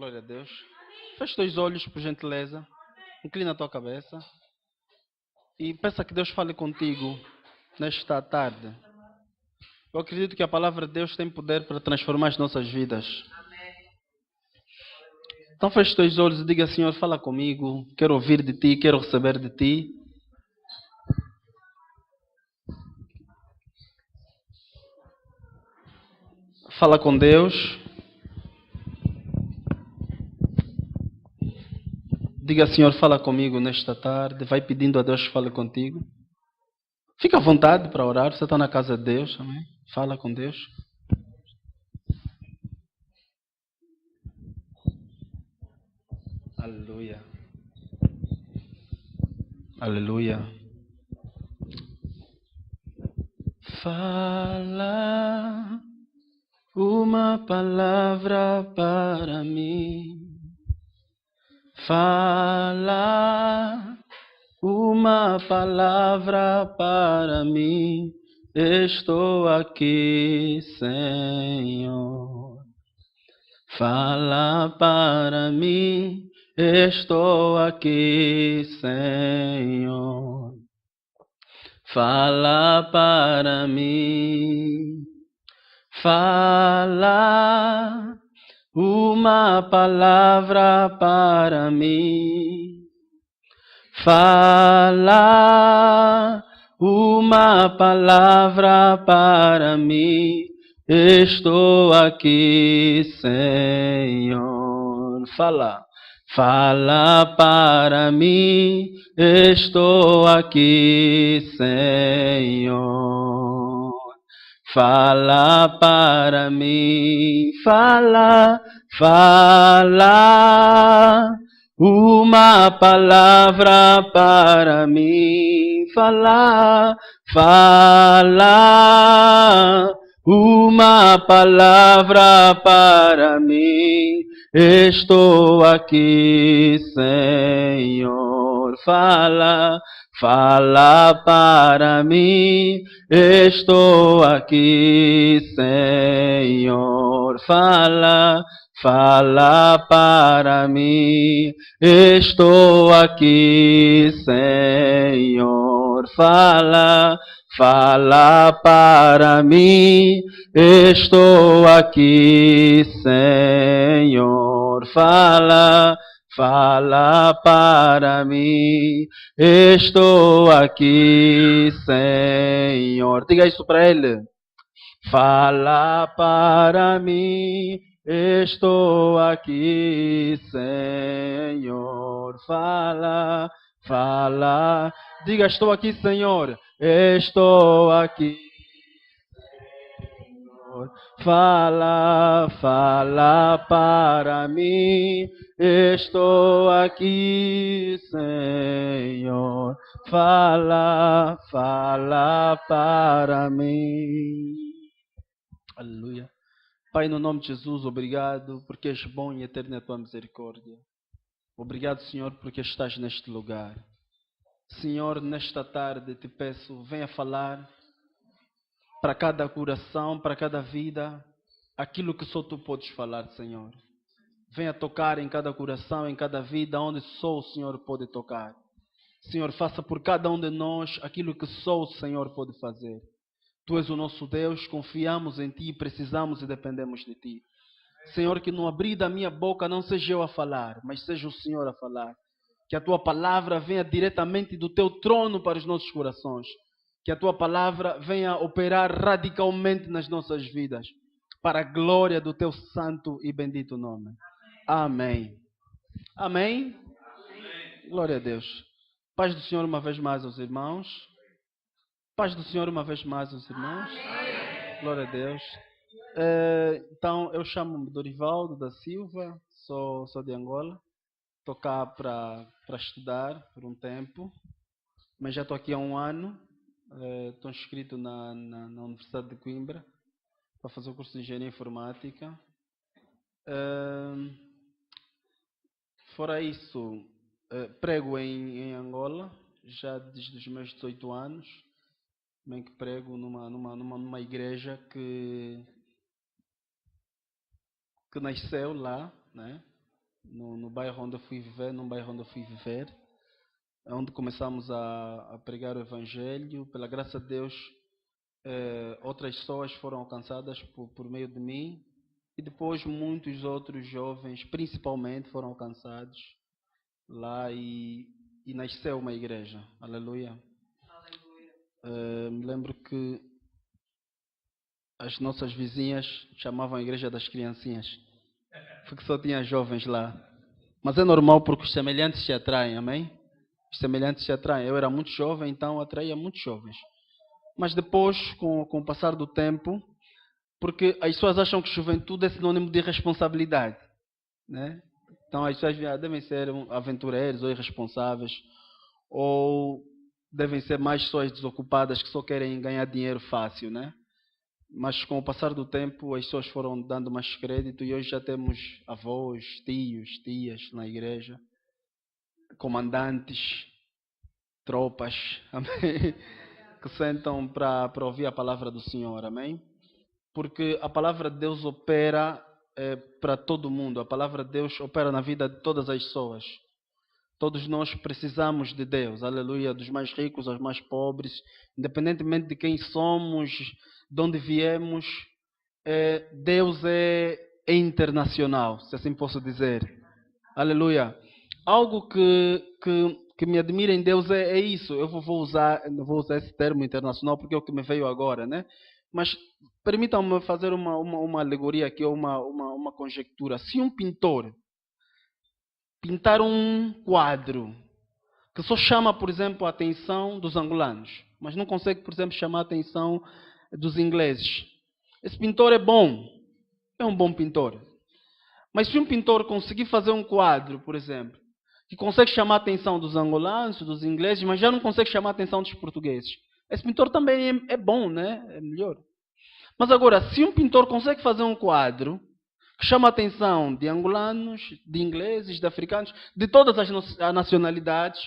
Glória a Deus. Feche os teus olhos, por gentileza. Inclina a tua cabeça. E peça que Deus fale contigo nesta tarde. Eu acredito que a palavra de Deus tem poder para transformar as nossas vidas. Então feche os teus olhos e diga: Senhor, fala comigo. Quero ouvir de ti, quero receber de ti. Fala com Deus. Diga: Senhor, fala comigo nesta tarde. Vai pedindo a Deus que fale contigo. Fica à vontade para orar. Você está na casa de Deus, amém? Fala com Deus. Aleluia. Aleluia. Fala uma palavra para mim. Fala uma palavra para mim. Estou aqui, Senhor. Fala para mim. Estou aqui, Senhor. Fala para mim. Fala uma palavra para mim. Fala uma palavra para mim. Estou aqui, Senhor. Fala para mim. Estou aqui, Senhor. Fala para mim. Fala uma palavra para mim. Fala uma palavra para mim. Estou aqui, Senhor. Fala para mim. Estou aqui, Senhor. Fala para mim. Estou aqui, Senhor. Fala para mim. Estou aqui, Senhor. Fala para mim. Estou aqui, Senhor. Diga isso para ele. Fala para mim. Estou aqui, Senhor. Fala. Diga: estou aqui, Senhor. Estou aqui, Senhor. Fala para mim. Estou aqui, Senhor. Fala para mim. Aleluia. Pai, no nome de Jesus, obrigado porque és bom e eterna é a tua misericórdia. Obrigado, Senhor, porque estás neste lugar. Senhor, nesta tarde te peço, venha falar para cada coração, para cada vida, aquilo que só tu podes falar, Senhor. Venha tocar em cada coração, em cada vida, onde só o Senhor pode tocar. Senhor, faça por cada um de nós aquilo que só o Senhor pode fazer. Tu és o nosso Deus, confiamos em Ti, precisamos e dependemos de Ti. Senhor, que no abrir da minha boca não seja eu a falar, mas seja o Senhor a falar. Que a Tua palavra venha diretamente do Teu trono para os nossos corações. Que a Tua palavra venha operar radicalmente nas nossas vidas, para a glória do Teu santo e bendito nome. Amém. Amém. Glória a Deus. Paz do Senhor uma vez mais aos irmãos. Paz do Senhor uma vez mais aos irmãos. Glória a Deus. Então, eu chamo-me Dorivaldo da Silva, sou de Angola. Estou cá para estudar por um tempo, mas já estou aqui há um ano. Estou inscrito na Universidade de Coimbra para fazer o curso de Engenharia Informática. Fora isso, prego em Angola, já desde os meus 18 anos. Também que prego numa igreja que nasceu lá, né? no bairro onde eu fui viver, num bairro onde eu fui viver, é onde começamos a pregar o Evangelho. Pela graça de Deus, outras pessoas foram alcançadas por meio de mim. E depois muitos outros jovens, principalmente, foram alcançados lá e nasceu uma igreja. Aleluia. Me lembro que as nossas vizinhas chamavam a igreja das criancinhas, porque só tinha jovens lá. Mas é normal porque os semelhantes se atraem, amém? Os semelhantes se atraem. Eu era muito jovem, então atraía muitos jovens. Mas depois, com o passar do tempo, porque as pessoas acham que juventude é sinônimo de irresponsabilidade, né? Então as pessoas devem ser aventureiros ou irresponsáveis, ou devem ser mais pessoas desocupadas que só querem ganhar dinheiro fácil, né? Mas com o passar do tempo as pessoas foram dando mais crédito e hoje já temos avós, tios, tias na igreja, comandantes, tropas, amém? Que sentam para ouvir a palavra do Senhor, amém? Porque a palavra de Deus opera para todo mundo. A palavra de Deus opera na vida de todas as pessoas. Todos nós precisamos de Deus, aleluia, dos mais ricos aos mais pobres, independentemente de quem somos, de onde viemos, Deus é internacional, se assim posso dizer, aleluia. Algo que me admira em Deus é isso. Eu vou usar esse termo internacional porque é o que me veio agora, né? Mas permitam-me fazer uma alegoria aqui, ou uma conjectura. Se um pintor pintar um quadro que só chama, por exemplo, a atenção dos angolanos, mas não consegue, por exemplo, chamar a atenção dos ingleses, esse pintor é bom, é um bom pintor. Mas se um pintor conseguir fazer um quadro, por exemplo, que consegue chamar a atenção dos angolanos, dos ingleses, mas já não consegue chamar a atenção dos portugueses, esse pintor também é bom, né? É melhor. Mas agora, se um pintor consegue fazer um quadro que chama a atenção de angolanos, de ingleses, de africanos, de todas as nacionalidades,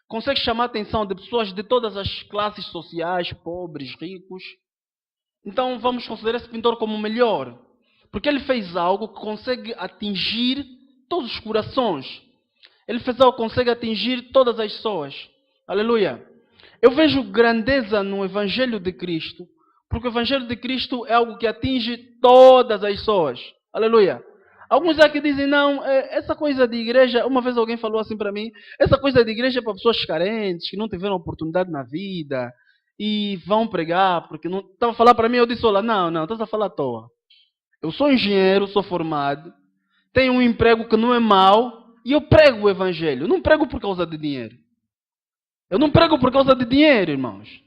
consegue chamar a atenção de pessoas de todas as classes sociais, pobres, ricos, então vamos considerar esse pintor como o melhor, porque ele fez algo que consegue atingir todos os corações. Ele fez algo que consegue atingir todas as pessoas. Aleluia. Eu vejo grandeza no Evangelho de Cristo, porque o Evangelho de Cristo é algo que atinge todas as pessoas. Aleluia. Alguns aqui dizem, não, essa coisa de igreja, uma vez alguém falou assim para mim, essa coisa de igreja é para pessoas carentes, que não tiveram oportunidade na vida, e vão pregar, porque não... Estava a falar para mim, eu disse, olha, não, estás a falar à toa. Eu sou engenheiro, sou formado, tenho um emprego que não é mau, e eu prego o Evangelho. Eu não prego por causa de dinheiro. Eu não prego por causa de dinheiro, irmãos.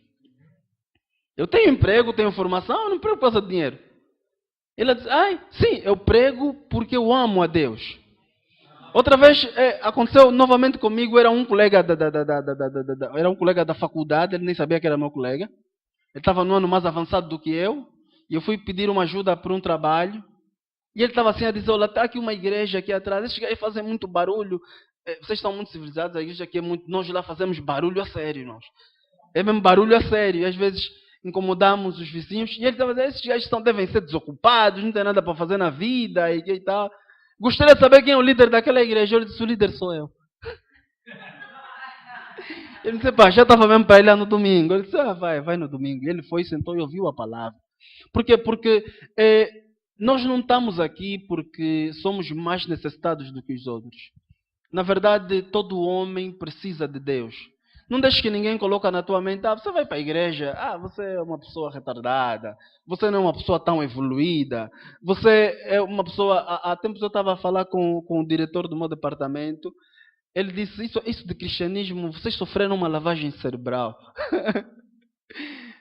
Eu tenho emprego, tenho formação, eu não prego por causa de dinheiro. Ele diz, sim, eu prego porque eu amo a Deus. Outra vez aconteceu novamente comigo, era um colega era um colega da faculdade, ele nem sabia que era meu colega. Ele estava no ano mais avançado do que eu, e eu fui pedir uma ajuda para um trabalho. E ele estava assim a dizer, olha, está aqui uma igreja aqui atrás, esses gajos fazem muito barulho, vocês estão muito civilizados, a igreja aqui é muito, nós lá fazemos barulho a sério, irmãos. É mesmo barulho a sério, e às vezes incomodamos os vizinhos, e ele estava dizendo, esses gajos devem ser desocupados, não tem nada para fazer na vida, e tal. Gostaria de saber quem é o líder daquela igreja. Eu disse, o líder sou eu. Ele disse, pá, já estava mesmo para ir lá no domingo. Eu disse, vai no domingo. E ele foi, sentou e ouviu a palavra. Por quê? Porque nós não estamos aqui porque somos mais necessitados do que os outros. Na verdade, todo homem precisa de Deus. Não deixes que ninguém coloque na tua mente, você vai para a igreja, você é uma pessoa retardada, você não é uma pessoa tão evoluída, você é uma pessoa... Há tempos eu estava a falar com o diretor do meu departamento, ele disse, isso de cristianismo, vocês sofreram uma lavagem cerebral.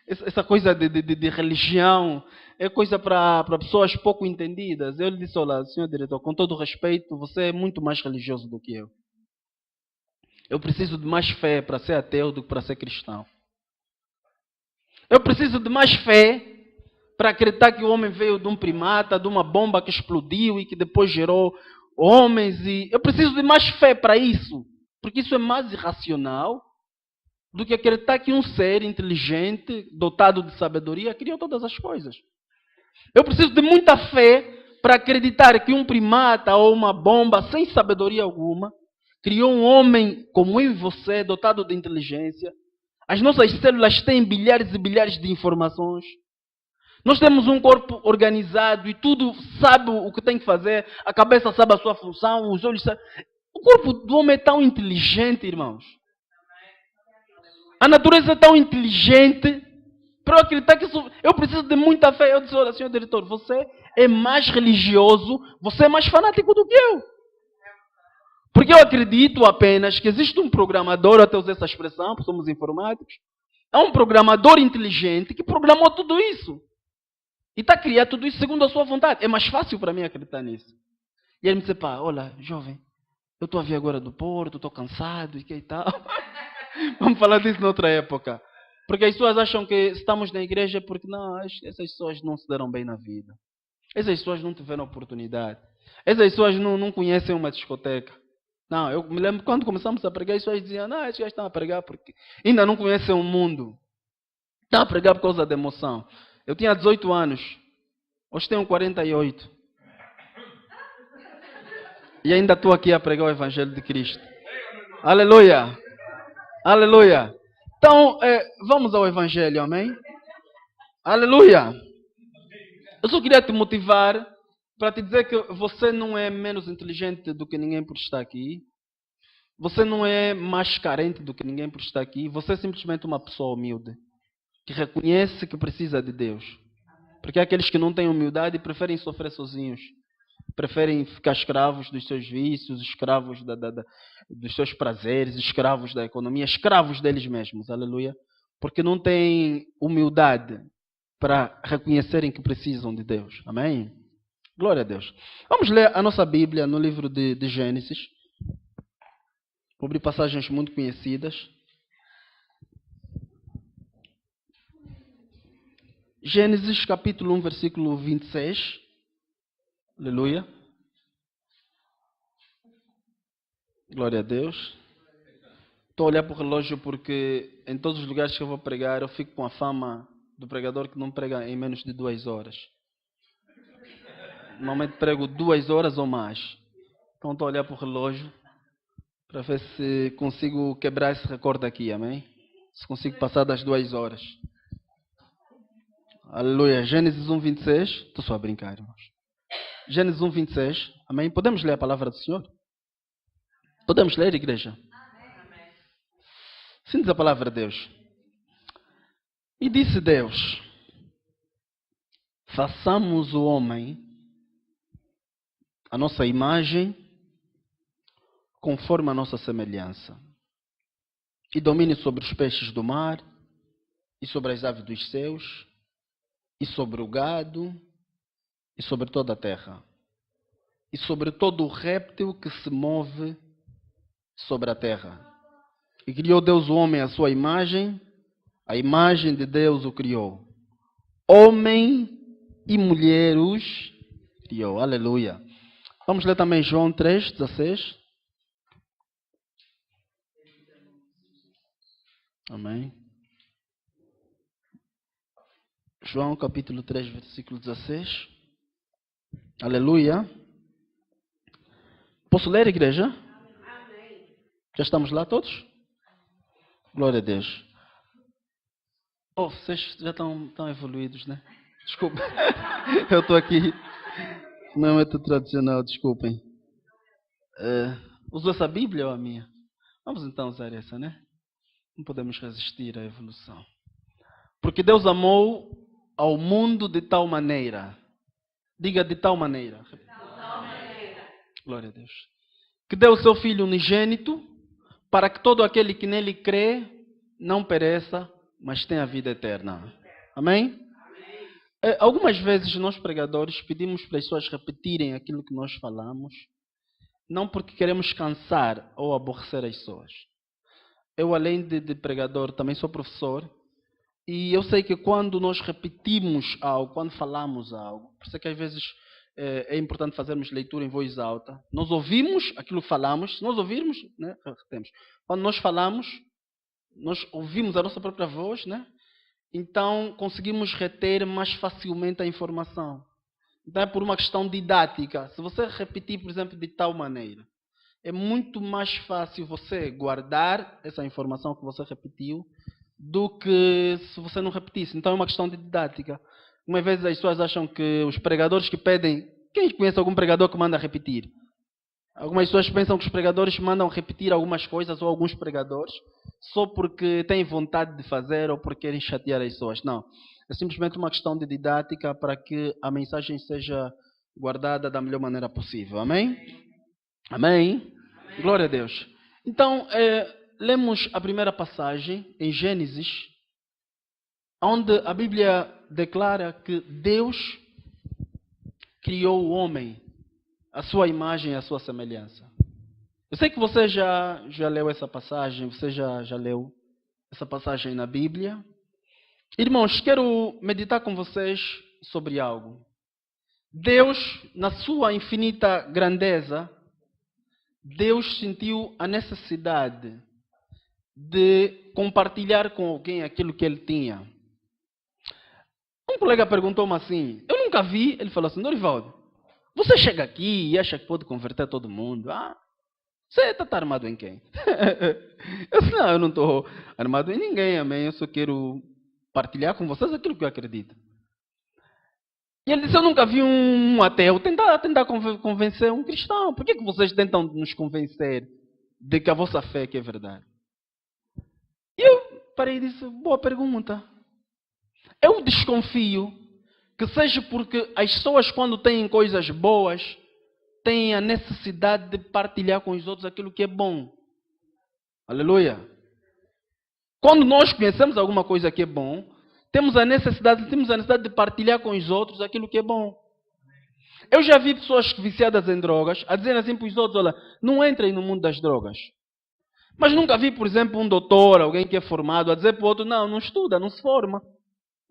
Essa coisa de religião é coisa para pessoas pouco entendidas. Eu lhe disse, olha, senhor diretor, com todo respeito, você é muito mais religioso do que eu. Eu preciso de mais fé para ser ateu do que para ser cristão. Eu preciso de mais fé para acreditar que o homem veio de um primata, de uma bomba que explodiu e que depois gerou homens. Eu preciso de mais fé para isso, porque isso é mais irracional do que acreditar que um ser inteligente, dotado de sabedoria, criou todas as coisas. Eu preciso de muita fé para acreditar que um primata ou uma bomba, sem sabedoria alguma, criou um homem como eu e você, dotado de inteligência. As nossas células têm bilhares e bilhares de informações. Nós temos um corpo organizado e tudo sabe o que tem que fazer. A cabeça sabe a sua função, os olhos sabem. O corpo do homem é tão inteligente, irmãos. A natureza é tão inteligente. Para eu acreditar que isso, eu preciso de muita fé. Eu disse, olha, senhor diretor, você é mais religioso, você é mais fanático do que eu. Porque eu acredito apenas que existe um programador, eu até usei essa expressão, porque somos informáticos. É um programador inteligente que programou tudo isso. E está a criar tudo isso segundo a sua vontade. É mais fácil para mim acreditar nisso. E ele me disse, pá, olha, jovem, eu estou a vir agora do Porto, estou cansado e que tal. Vamos falar disso noutra época. Porque as pessoas acham que estamos na igreja porque não, essas pessoas não se deram bem na vida. Essas pessoas não tiveram oportunidade. Essas pessoas não conhecem uma discoteca. Não, eu me lembro quando começamos a pregar, as pessoas diziam, não, esses gajos estão a pregar porque ainda não conhecem o mundo. Estão a pregar por causa da emoção. Eu tinha 18 anos. Hoje tenho 48. E ainda estou aqui a pregar o Evangelho de Cristo. Aleluia! Aleluia! Então, vamos ao Evangelho, amém? Aleluia! Eu só queria te motivar para te dizer que você não é menos inteligente do que ninguém por estar aqui. Você não é mais carente do que ninguém por estar aqui. Você é simplesmente uma pessoa humilde, que reconhece que precisa de Deus. Porque aqueles que não têm humildade preferem sofrer sozinhos. Preferem ficar escravos dos seus vícios, escravos dos seus prazeres, escravos da economia, escravos deles mesmos. Aleluia. Porque não têm humildade para reconhecerem que precisam de Deus. Amém? Glória a Deus. Vamos ler a nossa Bíblia no livro de Gênesis. Vou abrir passagens muito conhecidas. Gênesis capítulo 1, versículo 26. Aleluia. Glória a Deus. Estou a olhar para o relógio porque em todos os lugares que eu vou pregar eu fico com a fama do pregador que não prega em menos de 2 horas. Normalmente prego 2 horas ou mais. Então estou a olhar para o relógio para ver se consigo quebrar esse recorde aqui, amém? Se consigo passar das 2 horas. Aleluia. Gênesis 1, 26. Estou só a brincar, irmãos. Gênesis 1, 26. Amém? Podemos ler a palavra do Senhor? Podemos ler, igreja? Amém. Sim, diz a palavra de Deus. E disse Deus: façamos o homem a nossa imagem, conforme a nossa semelhança, e domine sobre os peixes do mar, e sobre as aves dos céus, e sobre o gado, e sobre toda a terra, e sobre todo o réptil que se move sobre a terra. E criou Deus o homem à sua imagem, a imagem de Deus o criou. Homem e mulher os criou. Aleluia. Vamos ler também João 3, 16. Amém. João capítulo 3, versículo 16. Aleluia. Posso ler, igreja? Amém. Já estamos lá todos? Glória a Deus. Oh, vocês já estão evoluídos, né? Desculpa. Eu estou aqui. Não é muito tradicional, desculpem. Usou essa Bíblia ou a minha? Vamos então usar essa, né? Não podemos resistir à evolução. Porque Deus amou ao mundo de tal maneira. Diga de tal maneira. De tal maneira. Glória a Deus. Que deu o seu Filho unigênito para que todo aquele que nele crê não pereça, mas tenha a vida eterna. Amém? Algumas vezes nós pregadores pedimos para as pessoas repetirem aquilo que nós falamos, não porque queremos cansar ou aborrecer as pessoas. Eu, além de pregador, também sou professor, e eu sei que quando nós repetimos algo, quando falamos algo, por isso é que às vezes é importante fazermos leitura em voz alta. Nós ouvimos aquilo que falamos, se nós ouvirmos, né, repetemos. Quando nós falamos, nós ouvimos a nossa própria voz, né? Então conseguimos reter mais facilmente a informação. Então é por uma questão didática. Se você repetir, por exemplo, de tal maneira, é muito mais fácil você guardar essa informação que você repetiu do que se você não repetisse. Então é uma questão de didática. Uma vez as pessoas acham que os pregadores que pedem... Quem conhece algum pregador que manda repetir? Algumas pessoas pensam que os pregadores mandam repetir algumas coisas, ou alguns pregadores, só porque têm vontade de fazer ou porque querem chatear as pessoas. Não. É simplesmente uma questão de didática para que a mensagem seja guardada da melhor maneira possível. Amém? Amém? Glória a Deus. Então, lemos a primeira passagem em Gênesis, onde a Bíblia declara que Deus criou o homem à sua imagem e à sua semelhança. Eu sei que você já leu essa passagem, você já leu essa passagem na Bíblia. Irmãos, quero meditar com vocês sobre algo. Deus, na sua infinita grandeza, Deus sentiu a necessidade de compartilhar com alguém aquilo que ele tinha. Um colega perguntou-me assim, eu nunca vi, ele falou assim, Dorivaldo, você chega aqui e acha que pode converter todo mundo? Você está armado em quem? Eu disse, não, eu não estou armado em ninguém, amém, eu só quero partilhar com vocês aquilo que eu acredito. E ele disse, eu nunca vi um ateu tentar convencer um cristão. Por que vocês tentam nos convencer de que a vossa fé é verdade? E eu parei e disse, boa pergunta. Eu desconfio que seja porque as pessoas, quando têm coisas boas, têm a necessidade de partilhar com os outros aquilo que é bom. Aleluia. Quando nós conhecemos alguma coisa que é bom, temos a necessidade de partilhar com os outros aquilo que é bom. Eu já vi pessoas viciadas em drogas a dizer assim para os outros, olha, não entrem no mundo das drogas. Mas nunca vi, por exemplo, um doutor, alguém que é formado, a dizer para o outro, não estuda, não se forma.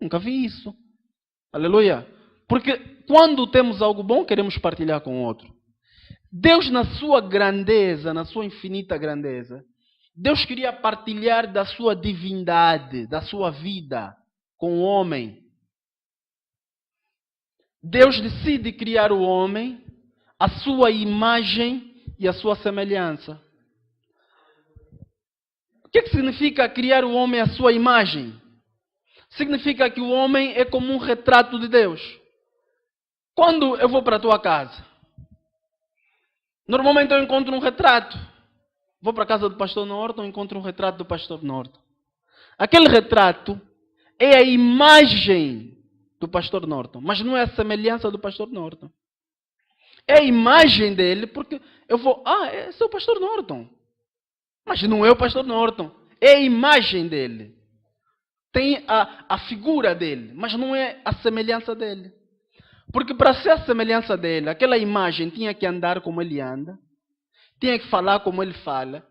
Nunca vi isso. Aleluia. Porque quando temos algo bom, queremos partilhar com o outro. Deus, na sua grandeza, na sua infinita grandeza, Deus queria partilhar da sua divindade, da sua vida com o homem. Deus decide criar o homem à sua imagem e à sua semelhança. O que significa criar o homem à sua imagem? Significa que o homem é como um retrato de Deus. Quando eu vou para a tua casa, normalmente eu encontro um retrato. Vou para a casa do pastor Norton, encontro um retrato do pastor Norton. Aquele retrato é a imagem do pastor Norton, mas não é a semelhança do pastor Norton. É a imagem dele, porque eu vou, esse é o pastor Norton. Mas não é o pastor Norton, é a imagem dele. Tem a figura dele, mas não é a semelhança dele. Porque para ser a semelhança dele, aquela imagem tinha que andar como ele anda, tinha que falar como ele fala,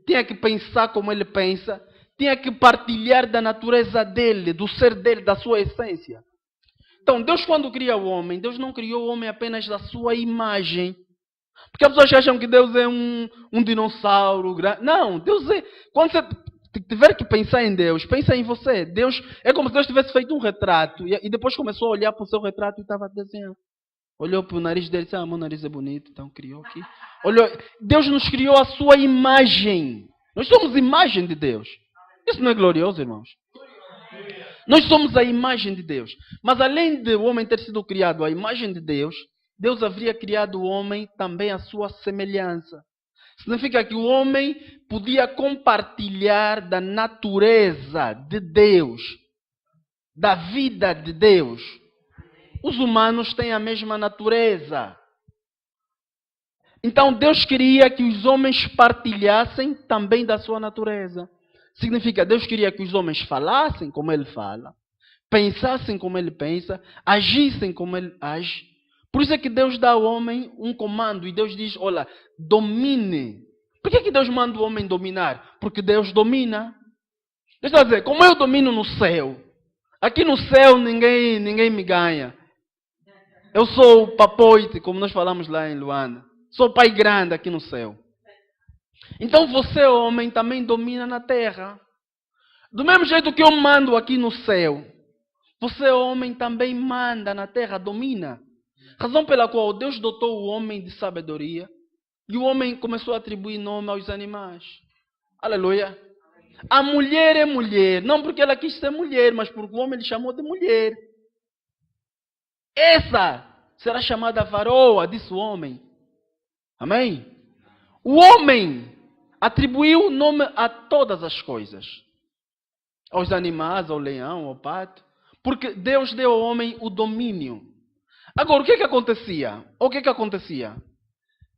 tinha que pensar como ele pensa, tinha que partilhar da natureza dele, do ser dele, da sua essência. Então, Deus quando cria o homem, Deus não criou o homem apenas da sua imagem. Porque as pessoas acham que Deus é um dinossauro. Não, Deus é... Quando você tiver que pensar em Deus, pensa em você. Deus é como se Deus tivesse feito um retrato e depois começou a olhar para o seu retrato e estava desenhando. Olhou para o nariz dele e disse, meu nariz é bonito, então criou aqui. Olhou, Deus nos criou a sua imagem. Nós somos imagem de Deus. Isso não é glorioso, irmãos? Nós somos a imagem de Deus. Mas além de o homem ter sido criado à imagem de Deus, Deus havia criado o homem também à sua semelhança. Significa que o homem podia compartilhar da natureza de Deus, da vida de Deus. Os humanos têm a mesma natureza. Então Deus queria que os homens partilhassem também da sua natureza. Significa, Deus queria que os homens falassem como Ele fala, pensassem como Ele pensa, agissem como Ele age. Por isso é que Deus dá ao homem um comando e Deus diz, olha, domine. Por que Deus manda o homem dominar? Porque Deus domina. Deus está a dizer, como eu domino no céu, aqui no céu ninguém me ganha. Eu sou o papoite, como nós falamos lá em Luanda. Sou o pai grande aqui no céu. Então você, homem, também domina na terra. Do mesmo jeito que eu mando aqui no céu, você, homem, também manda na terra, domina. Razão pela qual Deus dotou o homem de sabedoria e o homem começou a atribuir nome aos animais. Aleluia. A mulher é mulher, não porque ela quis ser mulher, mas porque o homem lhe chamou de mulher. Essa será chamada varoa, disse o homem. Amém? O homem atribuiu nome a todas as coisas. Aos animais, ao leão, ao pato. Porque Deus deu ao homem o domínio. Agora, o que acontecia? O que acontecia?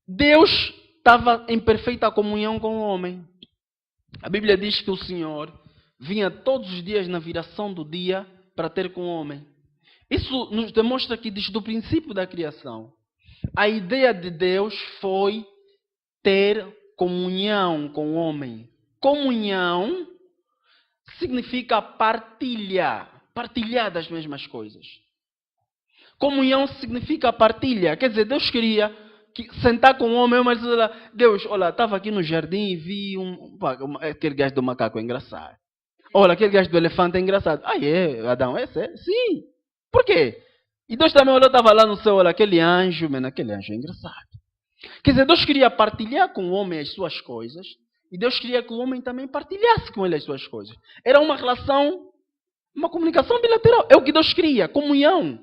Deus estava em perfeita comunhão com o homem. A Bíblia diz que o Senhor vinha todos os dias na viração do dia para ter com o homem. Isso nos demonstra que desde o princípio da criação, a ideia de Deus foi ter comunhão com o homem. Comunhão significa partilha das mesmas coisas. Comunhão significa partilha. Quer dizer, Deus queria sentar com o homem, mas Deus, olha, estava aqui no jardim e vi aquele gajo do macaco é engraçado. Olha, aquele gajo do elefante é engraçado. Ah, é? Adão, é sério? Sim. Por quê? E Deus também olhou, estava lá no céu, olha, aquele anjo é engraçado. Quer dizer, Deus queria partilhar com o homem as suas coisas e Deus queria que o homem também partilhasse com ele as suas coisas. Era uma relação, uma comunicação bilateral. É o que Deus queria, comunhão.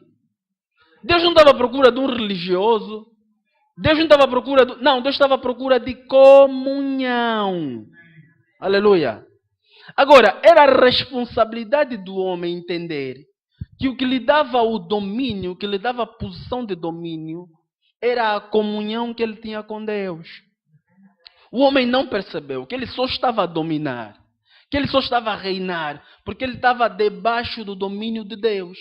Deus não estava à procura de um religioso. Deus não estava à procura Não, Deus estava à procura de comunhão. Aleluia. Agora, era a responsabilidade do homem entender que o que lhe dava o domínio, o que lhe dava a posição de domínio, era a comunhão que ele tinha com Deus. O homem não percebeu que ele só estava a dominar, que ele só estava a reinar, porque ele estava debaixo do domínio de Deus.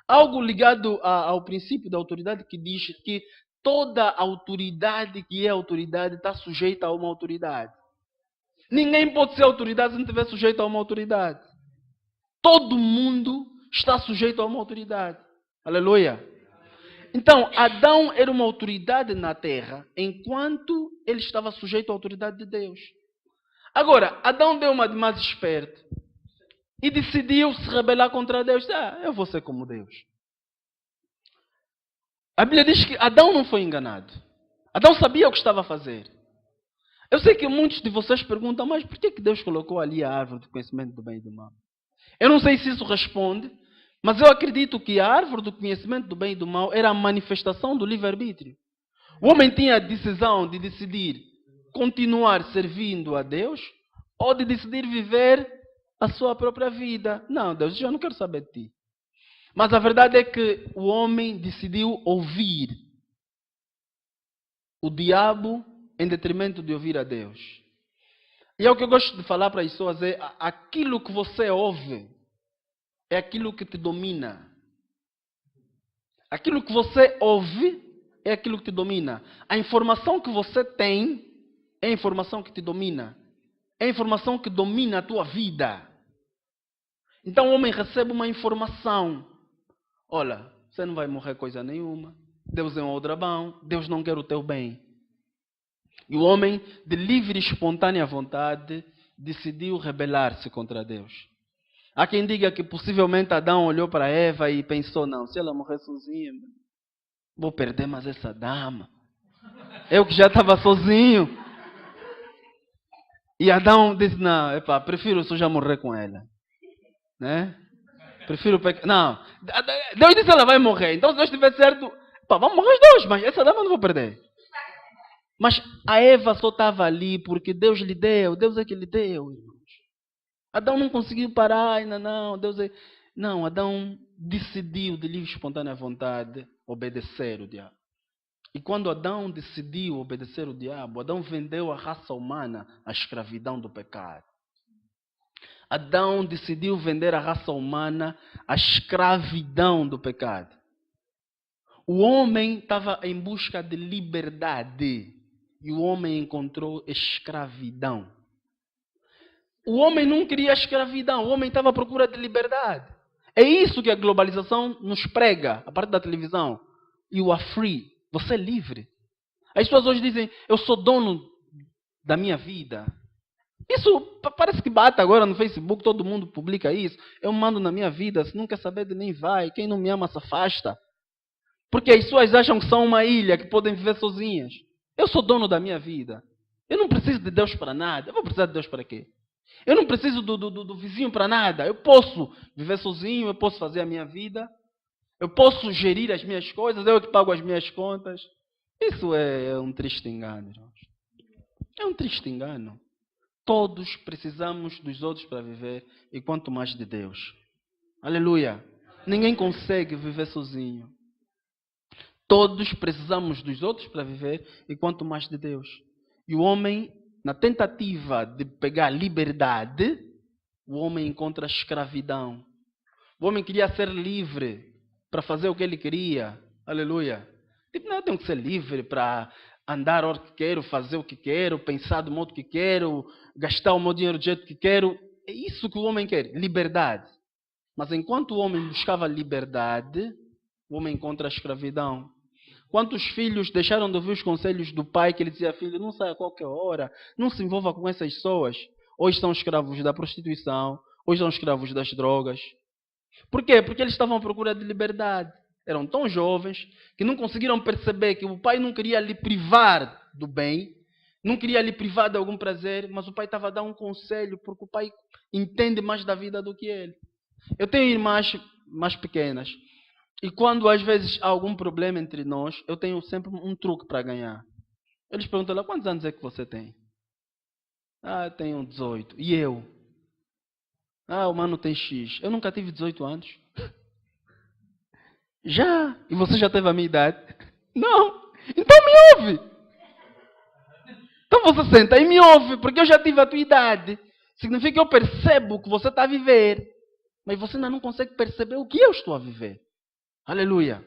Algo ligado ao princípio da autoridade que diz que toda autoridade que é autoridade está sujeita a uma autoridade. Ninguém pode ser autoridade se não estiver sujeito a uma autoridade. Todo mundo está sujeito a uma autoridade. Aleluia. Então, Adão era uma autoridade na terra, enquanto ele estava sujeito à autoridade de Deus. Agora, Adão deu uma de mais esperto e decidiu se rebelar contra Deus. Eu vou ser como Deus. A Bíblia diz que Adão não foi enganado. Adão sabia o que estava a fazer. Eu sei que muitos de vocês perguntam, mas por que Deus colocou ali a árvore do conhecimento do bem e do mal? Eu não sei se isso responde, mas eu acredito que a árvore do conhecimento do bem e do mal era a manifestação do livre-arbítrio. O homem tinha a decisão de decidir continuar servindo a Deus ou de decidir viver a sua própria vida. Não, Deus, eu não quero saber de ti. Mas a verdade é que o homem decidiu ouvir o diabo em detrimento de ouvir a Deus. E é o que eu gosto de falar para as pessoas, é aquilo que você ouve é aquilo que te domina. Aquilo que você ouve é aquilo que te domina. A informação que você tem é a informação que te domina. É a informação que domina a tua vida. Então o homem recebe uma informação. Olha, você não vai morrer coisa nenhuma. Deus é um aldrabão. Deus não quer o teu bem. E o homem, de livre e espontânea vontade, decidiu rebelar-se contra Deus. Há quem diga que possivelmente Adão olhou para Eva e pensou, não, se ela morrer sozinha, vou perder mais essa dama. Eu que já estava sozinho. E Adão disse, não, prefiro só já morrer com ela. Né? Prefiro pecar. Não, Deus disse que ela vai morrer. Então se Deus estiver certo, vamos morrer os dois, mas essa dama eu não vou perder. Mas a Eva só estava ali porque Deus lhe deu. Deus é que lhe deu, irmãos. Adão não conseguiu parar ainda não. Não, Adão decidiu de livre e espontânea vontade obedecer o diabo. E quando Adão decidiu obedecer o diabo, Adão vendeu a raça humana à escravidão do pecado. Adão decidiu vender a raça humana à escravidão do pecado. O homem estava em busca de liberdade. E o homem encontrou escravidão. O homem não queria escravidão. O homem estava à procura de liberdade. É isso que a globalização nos prega, a parte da televisão. You are free. Você é livre. As pessoas hoje dizem, eu sou dono da minha vida. Isso parece que bate agora no Facebook, todo mundo publica isso. Eu mando na minha vida, se não quer saber de nem vai. Quem não me ama se afasta. Porque as pessoas acham que são uma ilha, que podem viver sozinhas. Eu sou dono da minha vida. Eu não preciso de Deus para nada. Eu vou precisar de Deus para quê? Eu não preciso do vizinho para nada. Eu posso viver sozinho, eu posso fazer a minha vida. Eu posso gerir as minhas coisas, eu que pago as minhas contas. Isso é um triste engano, irmãos. É um triste engano. Todos precisamos dos outros para viver, e quanto mais de Deus. Aleluia. Ninguém consegue viver sozinho. Todos precisamos dos outros para viver, e quanto mais de Deus. E o homem, na tentativa de pegar liberdade, o homem encontra escravidão. O homem queria ser livre para fazer o que ele queria. Aleluia. Tipo, não, eu tenho que ser livre para andar a hora que quero, fazer o que quero, pensar do modo que quero, gastar o meu dinheiro do jeito que quero. É isso que o homem quer, liberdade. Mas enquanto o homem buscava liberdade, o homem encontra a escravidão. Quantos filhos deixaram de ouvir os conselhos do pai que ele dizia, filho, não saia a qualquer hora, não se envolva com essas pessoas. Hoje são escravos da prostituição, hoje são escravos das drogas. Por quê? Porque eles estavam à procura de liberdade. Eram tão jovens que não conseguiram perceber que o pai não queria lhe privar do bem, não queria lhe privar de algum prazer, mas o pai estava a dar um conselho, porque o pai entende mais da vida do que ele. Eu tenho irmãs mais pequenas, e quando às vezes há algum problema entre nós, eu tenho sempre um truque para ganhar. Eles perguntam lá, quantos anos é que você tem? Ah, eu tenho 18. E eu? Ah, o mano tem X. Eu nunca tive 18 anos. Já? E você já teve a minha idade? Não. Então me ouve. Então você senta e me ouve, porque eu já tive a tua idade. Significa que eu percebo o que você está a viver. Mas você ainda não consegue perceber o que eu estou a viver. Aleluia.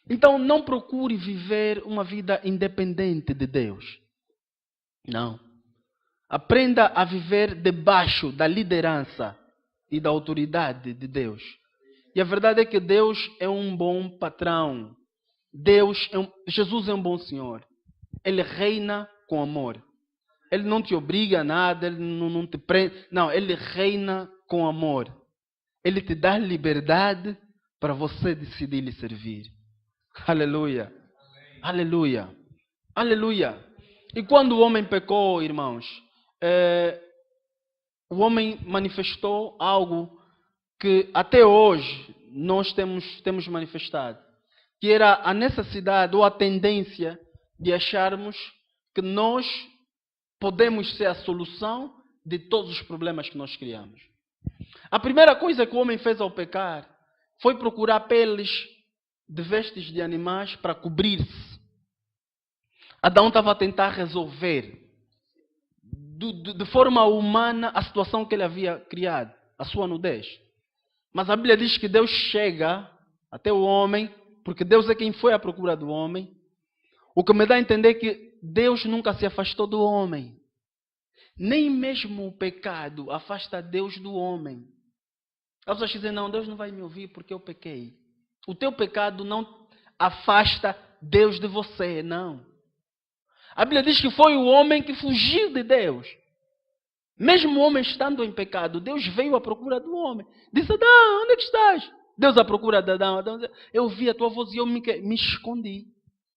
Então não procure viver uma vida independente de Deus. Não. Aprenda a viver debaixo da liderança e da autoridade de Deus. E a verdade é que Deus é um bom patrão. Jesus é um bom Senhor. Ele reina com amor. Ele não te obriga a nada, ele não te prende. Não, ele reina com amor. Ele te dá liberdade para você decidir lhe servir. Aleluia. Aleluia. Aleluia. E quando o homem pecou, irmãos, o homem manifestou algo que até hoje nós temos manifestado, que era a necessidade ou a tendência de acharmos que nós podemos ser a solução de todos os problemas que nós criamos. A primeira coisa que o homem fez ao pecar foi procurar peles de vestes de animais para cobrir-se. Adão estava a tentar resolver de forma humana a situação que ele havia criado, a sua nudez. Mas a Bíblia diz que Deus chega até o homem, porque Deus é quem foi à procura do homem. O que me dá a entender que Deus nunca se afastou do homem. Nem mesmo o pecado afasta Deus do homem. As pessoas dizem, não, Deus não vai me ouvir porque eu pequei. O teu pecado não afasta Deus de você, não. A Bíblia diz que foi o homem que fugiu de Deus. Mesmo o homem estando em pecado, Deus veio à procura do homem. Disse, Adão, onde é que estás? Deus à procura de Adão. Adão disse, eu ouvi a tua voz e eu me escondi.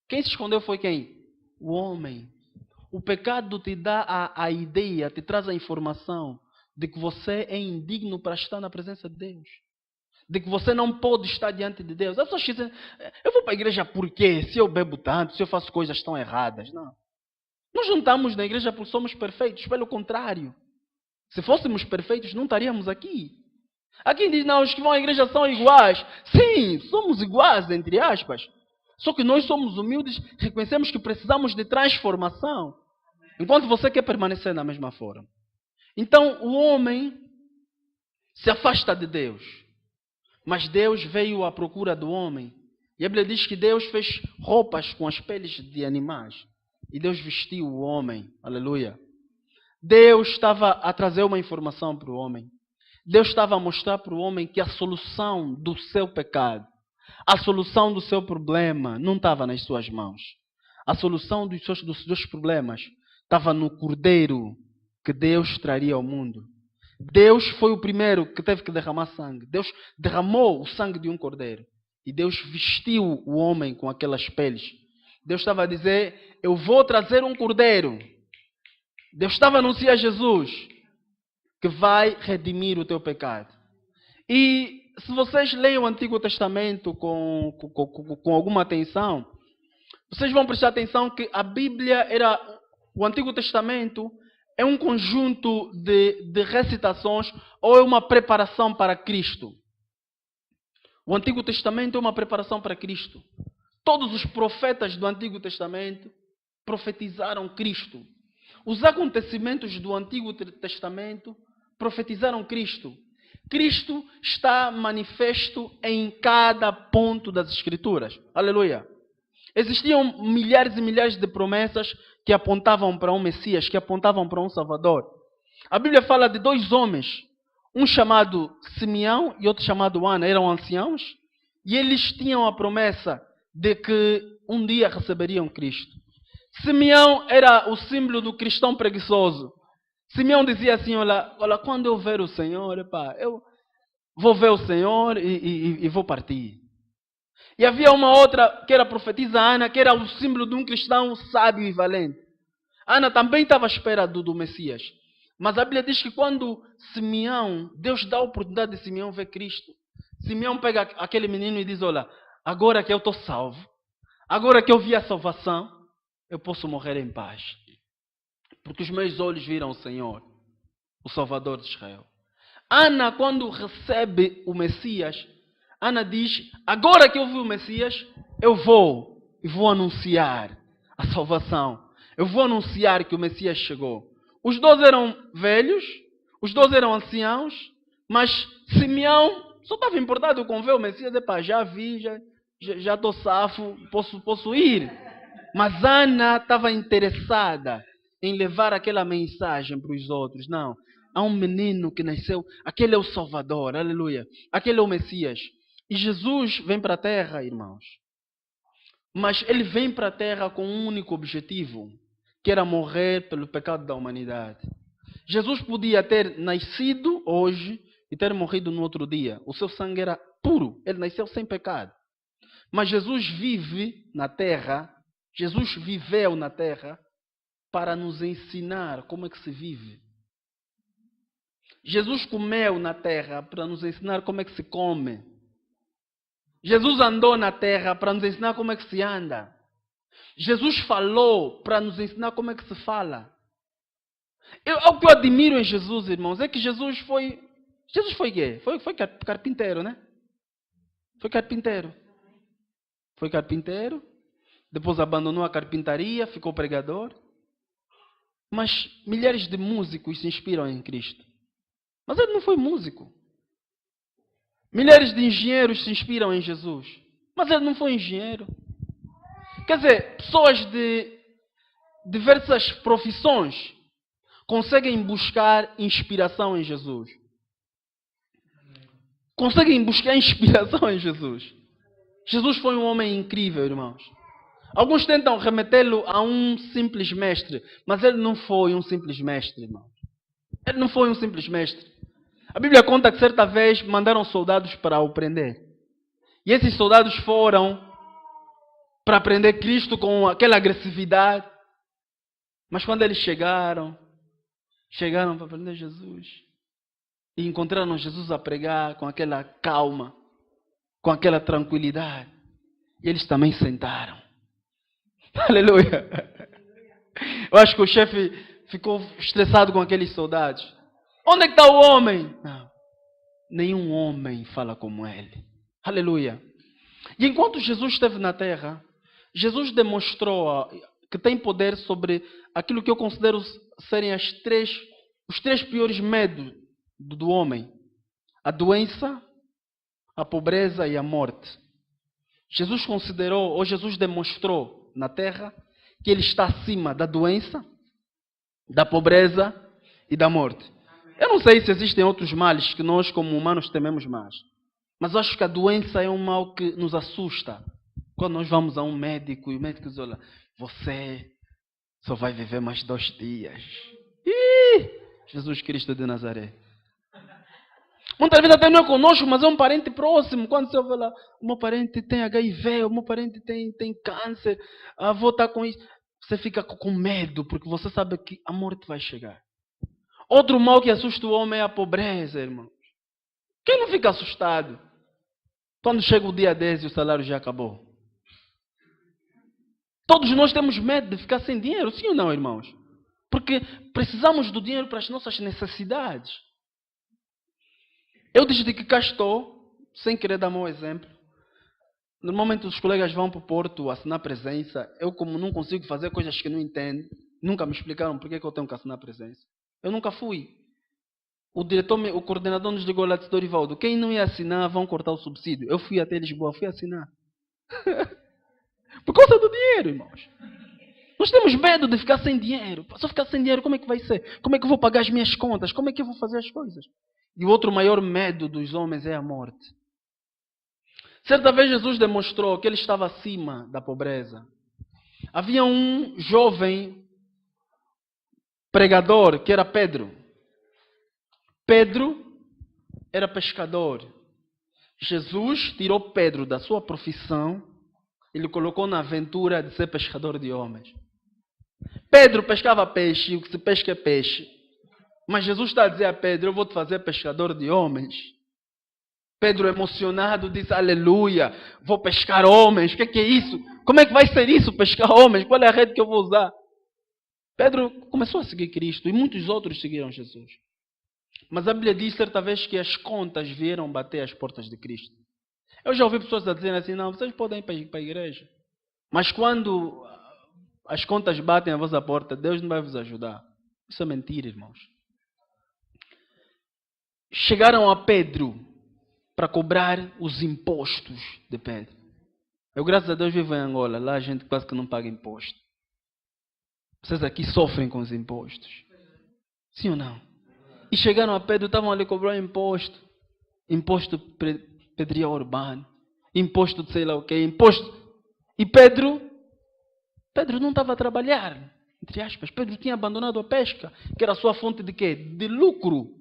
Quem se escondeu foi quem? O homem. O pecado te dá a ideia, te traz a informação de que você é indigno para estar na presença de Deus. De que você não pode estar diante de Deus. As pessoas dizem, eu vou para a igreja por quê? Se eu bebo tanto, se eu faço coisas tão erradas. Não. Nós não estamos na igreja porque somos perfeitos. Pelo contrário. Se fôssemos perfeitos, não estaríamos aqui. Há quem diz, não, os que vão à igreja são iguais. Sim, somos iguais, entre aspas. Só que nós somos humildes, reconhecemos que precisamos de transformação. Enquanto você quer permanecer na mesma forma. Então, o homem se afasta de Deus. Mas Deus veio à procura do homem. E a Bíblia diz que Deus fez roupas com as peles de animais. E Deus vestiu o homem. Aleluia. Deus estava a trazer uma informação para o homem. Deus estava a mostrar para o homem que a solução do seu pecado, a solução do seu problema não estava nas suas mãos. A solução dos seus problemas estava no cordeiro que Deus traria ao mundo. Deus foi o primeiro que teve que derramar sangue. Deus derramou o sangue de um cordeiro. e Deus vestiu o homem com aquelas peles. Deus estava a dizer, eu vou trazer um cordeiro. Deus estava a anunciar a Jesus que vai redimir o teu pecado. E se vocês leem o Antigo Testamento com alguma atenção, vocês vão prestar atenção que a Bíblia o Antigo Testamento é um conjunto de recitações ou é uma preparação para Cristo. O Antigo Testamento é uma preparação para Cristo. Todos os profetas do Antigo Testamento profetizaram Cristo. Os acontecimentos do Antigo Testamento profetizaram Cristo. Cristo está manifesto em cada ponto das Escrituras. Aleluia. Existiam milhares e milhares de promessas que apontavam para um Messias, que apontavam para um Salvador. A Bíblia fala de dois homens, um chamado Simeão e outro chamado Ana, eram anciãos, e eles tinham a promessa de que um dia receberiam Cristo. Simeão era o símbolo do cristão preguiçoso. Simeão dizia assim, olha, quando eu ver o Senhor, eu vou ver o Senhor e vou partir. E havia uma outra, que era a profetisa Ana, que era o símbolo de um cristão sábio e valente. Ana também estava à espera do Messias. Mas a Bíblia diz que quando Simeão, Deus dá a oportunidade de Simeão ver Cristo. Simeão pega aquele menino e diz, olha, agora que eu estou salvo, agora que eu vi a salvação, eu posso morrer em paz. Porque os meus olhos viram o Senhor, o Salvador de Israel. Ana, quando recebe o Messias, Ana diz, agora que eu vi o Messias, eu vou anunciar a salvação. Eu vou anunciar que o Messias chegou. Os dois eram velhos, os dois eram anciãos, mas Simeão só estava importado com ver o Messias. Já vi, já estou safo, posso ir. Mas Ana estava interessada em levar aquela mensagem para os outros. Não, há um menino que nasceu, aquele é o Salvador, aleluia. Aquele é o Messias. E Jesus vem para a terra, irmãos. Mas ele vem para a terra com um único objetivo, que era morrer pelo pecado da humanidade. Jesus podia ter nascido hoje e ter morrido no outro dia. O seu sangue era puro, ele nasceu sem pecado. Mas Jesus vive na terra, Jesus viveu na terra para nos ensinar como é que se vive. Jesus comeu na terra para nos ensinar como é que se come. Jesus andou na terra para nos ensinar como é que se anda. Jesus falou para nos ensinar como é que se fala. O que eu admiro em Jesus, irmãos, é que Jesus foi quê? Foi carpinteiro, né? Foi carpinteiro. Foi carpinteiro. Depois abandonou a carpintaria, ficou pregador. Mas milhares de músicos se inspiram em Cristo. Mas ele não foi músico. Milhares de engenheiros se inspiram em Jesus. Mas ele não foi engenheiro. Quer dizer, pessoas de diversas profissões conseguem buscar inspiração em Jesus. Conseguem buscar inspiração em Jesus. Jesus foi um homem incrível, irmãos. Alguns tentam remetê-lo a um simples mestre, mas ele não foi um simples mestre, irmãos. Ele não foi um simples mestre. A Bíblia conta que certa vez mandaram soldados para o prender. E esses soldados foram para prender Cristo com aquela agressividade. Mas quando eles chegaram para prender Jesus e encontraram Jesus a pregar com aquela calma, com aquela tranquilidade, e eles também sentaram. Aleluia! Eu acho que o chefe ficou estressado com aqueles soldados. Onde é que está o homem? Não, nenhum homem fala como ele. Aleluia! E enquanto Jesus esteve na terra, Jesus demonstrou que tem poder sobre aquilo que eu considero serem os três piores medos do homem: a doença, a pobreza e a morte. Jesus considerou, ou Jesus demonstrou na terra, que ele está acima da doença, da pobreza e da morte. Eu não sei se existem outros males que nós como humanos tememos mais, mas acho que a doença é um mal que nos assusta. Quando nós vamos a um médico e o médico diz, olha, você só vai viver mais 2 dias. Jesus Cristo de Nazaré. Muitas vezes até não é conosco, mas é um parente próximo. Quando você ouve lá, o meu parente tem HIV, o meu parente tem câncer, vou estar com isso. Você fica com medo, porque você sabe que a morte vai chegar. Outro mal que assusta o homem é a pobreza, irmão. Quem não fica assustado quando chega o dia 10 e o salário já acabou? Todos nós temos medo de ficar sem dinheiro, sim ou não, irmãos? Porque precisamos do dinheiro para as nossas necessidades. Eu desde que cá estou, sem querer dar mau exemplo, normalmente os colegas vão para o Porto assinar presença. Eu, como não consigo fazer coisas que não entendo, nunca me explicaram por que eu tenho que assinar presença. Eu nunca fui. O coordenador nos ligou lá de Dorivaldo. Quem não ia assinar, vão cortar o subsídio. Eu fui até Lisboa, fui assinar. Por causa do dinheiro, irmãos. Nós temos medo de ficar sem dinheiro. Se eu ficar sem dinheiro, como é que vai ser? Como é que eu vou pagar as minhas contas? Como é que eu vou fazer as coisas? E o outro maior medo dos homens é a morte. Certa vez Jesus demonstrou que ele estava acima da pobreza. Havia um jovem pregador que era Pedro. Pedro era pescador. Jesus tirou Pedro da sua profissão e lhe colocou na aventura de ser pescador de homens. Pedro pescava peixe, e o que se pesca é peixe. Mas Jesus está a dizer a Pedro, eu vou te fazer pescador de homens. Pedro, emocionado, disse, aleluia, vou pescar homens. O que é isso? Como é que vai ser isso, pescar homens? Qual é a rede que eu vou usar? Pedro começou a seguir Cristo e muitos outros seguiram Jesus. Mas a Bíblia diz certa vez que as contas vieram bater às portas de Cristo. Eu já ouvi pessoas a dizerem assim, não, vocês podem ir para a igreja. Mas quando as contas batem à vossa porta, Deus não vai vos ajudar. Isso é mentira, irmãos. Chegaram a Pedro para cobrar os impostos de Pedro. Eu, graças a Deus, vivo em Angola. Lá a gente quase que não paga imposto. Vocês aqui sofrem com os impostos. Sim ou não? E chegaram a Pedro, estavam ali cobrando imposto. Imposto pedrial urbano. Imposto de sei lá o quê. Imposto. E Pedro não estava a trabalhar. Entre aspas. Pedro tinha abandonado a pesca. Que era a sua fonte de quê? De lucro.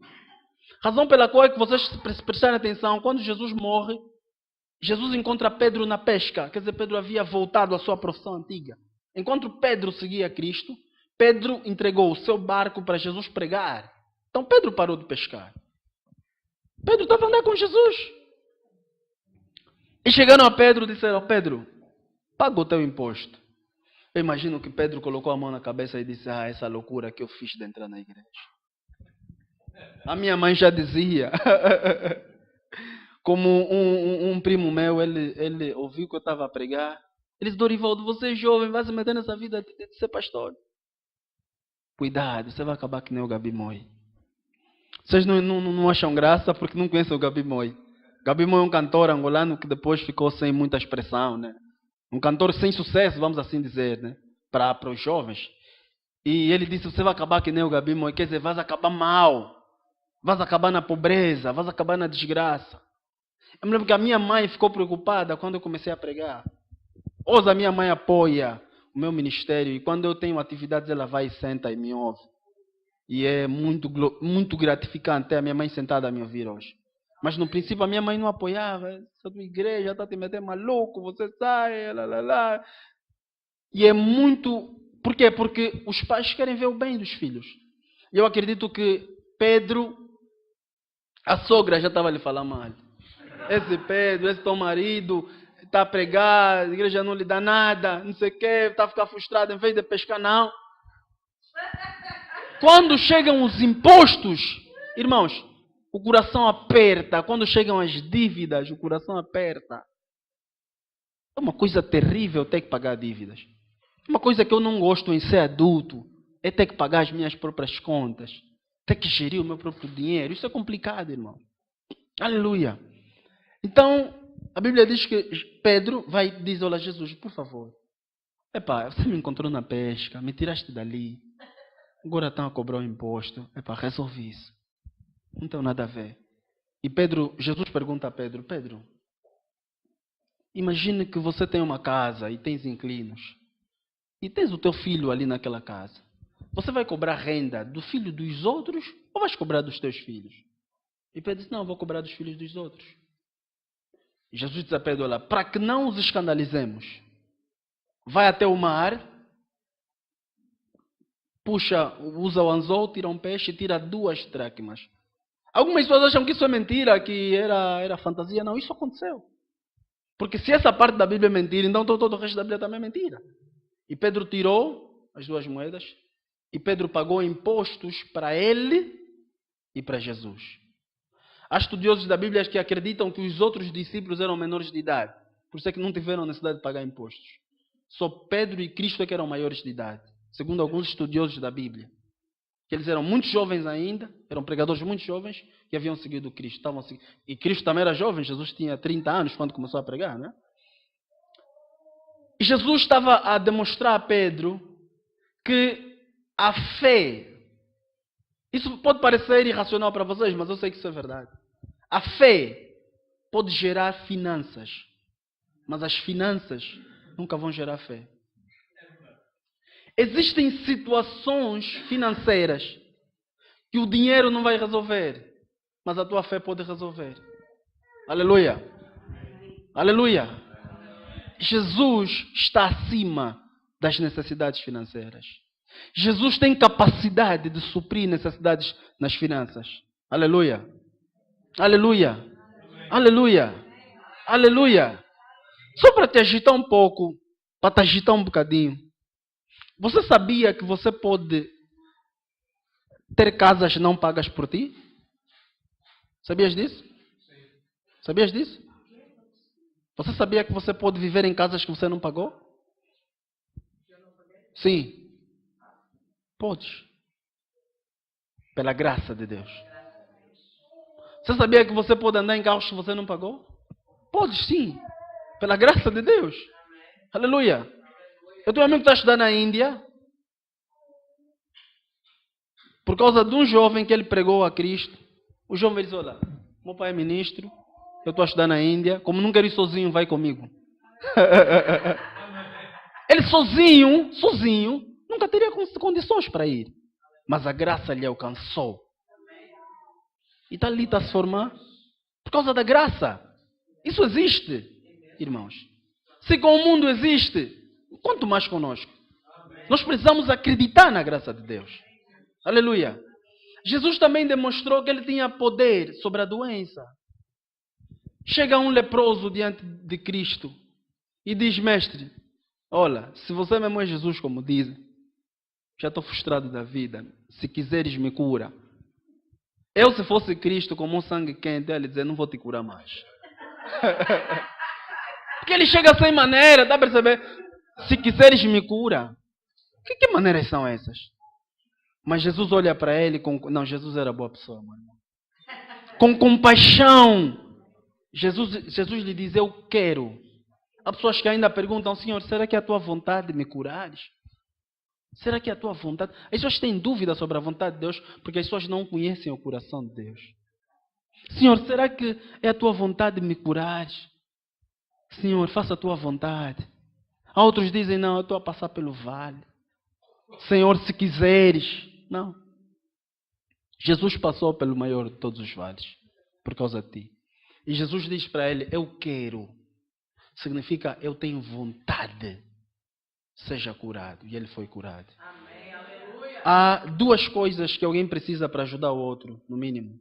Razão pela qual é que vocês prestarem atenção. Quando Jesus morre, Jesus encontra Pedro na pesca. Quer dizer, Pedro havia voltado à sua profissão antiga. Enquanto Pedro seguia Cristo, Pedro entregou o seu barco para Jesus pregar. Então Pedro parou de pescar. Pedro estava andando com Jesus. E chegaram a Pedro e disseram, Pedro, paga o teu imposto. Eu imagino que Pedro colocou a mão na cabeça e disse, essa loucura que eu fiz de entrar na igreja. A minha mãe já dizia, como um primo meu, ele ouviu que eu estava a pregar. Ele disse, Dorivaldo, você é jovem, vai se meter nessa vida de ser pastor. Cuidado, você vai acabar que nem o Gabi Moi. Vocês não acham graça porque não conhecem o Gabi Moi. Gabi Moi é um cantor angolano que depois ficou sem muita expressão, né? Um cantor sem sucesso, vamos assim dizer, né? Para os jovens. E ele disse, você vai acabar que nem o Gabi Moi. Quer dizer, vai acabar mal. Vai acabar na pobreza, vai acabar na desgraça. Eu me lembro que a minha mãe ficou preocupada quando eu comecei a pregar. Hoje a minha mãe apoia o meu ministério e quando eu tenho atividades ela vai e senta e me ouve. E é muito gratificante ter a minha mãe sentada a me ouvir hoje. Mas no princípio a minha mãe não apoiava. Essa tua igreja está te metendo maluco, você sai, lá. E é muito... Por quê? Porque os pais querem ver o bem dos filhos. E eu acredito que Pedro, a sogra já estava a lhe falar mal. Esse Pedro, esse teu marido, está a pregar, a igreja não lhe dá nada, não sei o quê, está a ficar frustrado em vez de pescar, não. Quando chegam os impostos, irmãos, o coração aperta. Quando chegam as dívidas, o coração aperta. É uma coisa terrível ter que pagar dívidas. Uma coisa que eu não gosto em ser adulto é ter que pagar as minhas próprias contas. Ter que gerir o meu próprio dinheiro. Isso é complicado, irmão. Aleluia. Então, a Bíblia diz que Pedro diz, olha Jesus, por favor. Você me encontrou na pesca, me tiraste dali. Agora estão a cobrar o imposto. Resolvi isso. Não tem nada a ver. E Jesus pergunta a Pedro, imagine que você tem uma casa e tens inquilinos. E tens o teu filho ali naquela casa. Você vai cobrar renda do filho dos outros ou vais cobrar dos teus filhos? E Pedro disse, não, vou cobrar dos filhos dos outros. E Jesus disse a Pedro, olha, para que não os escandalizemos, vai até o mar, usa o anzol, tira um peixe e tira 2 dracmas. Algumas pessoas acham que isso é mentira, que era fantasia. Não, isso aconteceu. Porque se essa parte da Bíblia é mentira, então todo o resto da Bíblia também é mentira. E Pedro tirou as 2 moedas e Pedro pagou impostos para ele e para Jesus. Há estudiosos da Bíblia que acreditam que os outros discípulos eram menores de idade. Por isso é que não tiveram necessidade de pagar impostos. Só Pedro e Cristo é que eram maiores de idade. Segundo alguns estudiosos da Bíblia. Que eles eram muito jovens ainda, eram pregadores muito jovens, que haviam seguido Cristo. E Cristo também era jovem, Jesus tinha 30 anos quando começou a pregar, né? E Jesus estava a demonstrar a Pedro que a fé, isso pode parecer irracional para vocês, mas eu sei que isso é verdade. A fé pode gerar finanças, mas as finanças nunca vão gerar fé. Existem situações financeiras que o dinheiro não vai resolver, mas a tua fé pode resolver. Aleluia. Aleluia. Jesus está acima das necessidades financeiras. Jesus tem capacidade de suprir necessidades nas finanças. Aleluia. Aleluia. Aleluia. Aleluia. Só para te agitar um pouco, para te agitar um bocadinho. Você sabia que você pode ter casas não pagas por ti? Sabias disso? Sabias disso? Você sabia que você pode viver em casas que você não pagou? Sim. Podes. Pela graça de Deus. Você sabia que você pode andar em carros que você não pagou? Podes, sim. Pela graça de Deus. Aleluia. Eu tenho um amigo que está estudando na Índia. Por causa de um jovem que ele pregou a Cristo. O jovem disse, olha, meu pai é ministro. Eu estou a estudar na Índia. Como não quero ir sozinho, vai comigo. Ele sozinho, nunca teria condições para ir. Mas a graça lhe alcançou. E está ali, está a se formar. Por causa da graça. Isso existe, irmãos. Se com o mundo existe, quanto mais conosco. Nós precisamos acreditar na graça de Deus. Aleluia. Jesus também demonstrou que ele tinha poder sobre a doença. Chega um leproso diante de Cristo e diz, mestre, olha, se você mesmo é Jesus, como dizem, já estou frustrado da vida. Se quiseres, me cura. Eu, se fosse Cristo, como um sangue quente, ele dizer, não vou te curar mais. Porque ele chega sem maneira, dá para perceber? Se quiseres, me cura. Que maneiras são essas? Mas Jesus olha para ele com... Não, Jesus era boa pessoa, mano. Com compaixão. Jesus lhe diz, eu quero. Há pessoas que ainda perguntam, Senhor, será que é a tua vontade me curares? Será que é a tua vontade? As pessoas têm dúvida sobre a vontade de Deus porque as pessoas não conhecem o coração de Deus. Senhor, será que é a tua vontade me curares? Senhor, faça a tua vontade. Há outros dizem, não, eu estou a passar pelo vale. Senhor, se quiseres. Não. Jesus passou pelo maior de todos os vales por causa de ti. E Jesus diz para ele, eu quero. Significa, eu tenho vontade. Seja curado. E ele foi curado. Amém. Aleluia. Há 2 coisas que alguém precisa para ajudar o outro, no mínimo.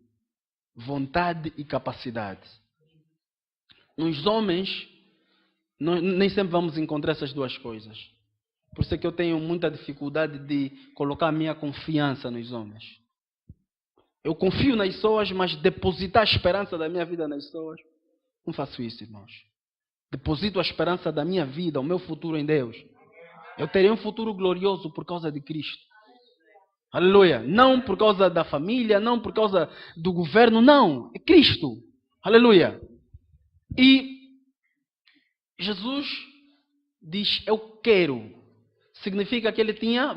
Vontade e capacidade. Nos homens, nem sempre vamos encontrar essas 2 coisas. Por isso é que eu tenho muita dificuldade de colocar a minha confiança nos homens. Eu confio nas pessoas, mas depositar a esperança da minha vida nas pessoas, não faço isso, irmãos. Deposito a esperança da minha vida, o meu futuro em Deus. Eu terei um futuro glorioso por causa de Cristo. Aleluia. Não por causa da família, não por causa do governo, não. É Cristo. Aleluia. E Jesus diz, eu quero. Significa que ele tinha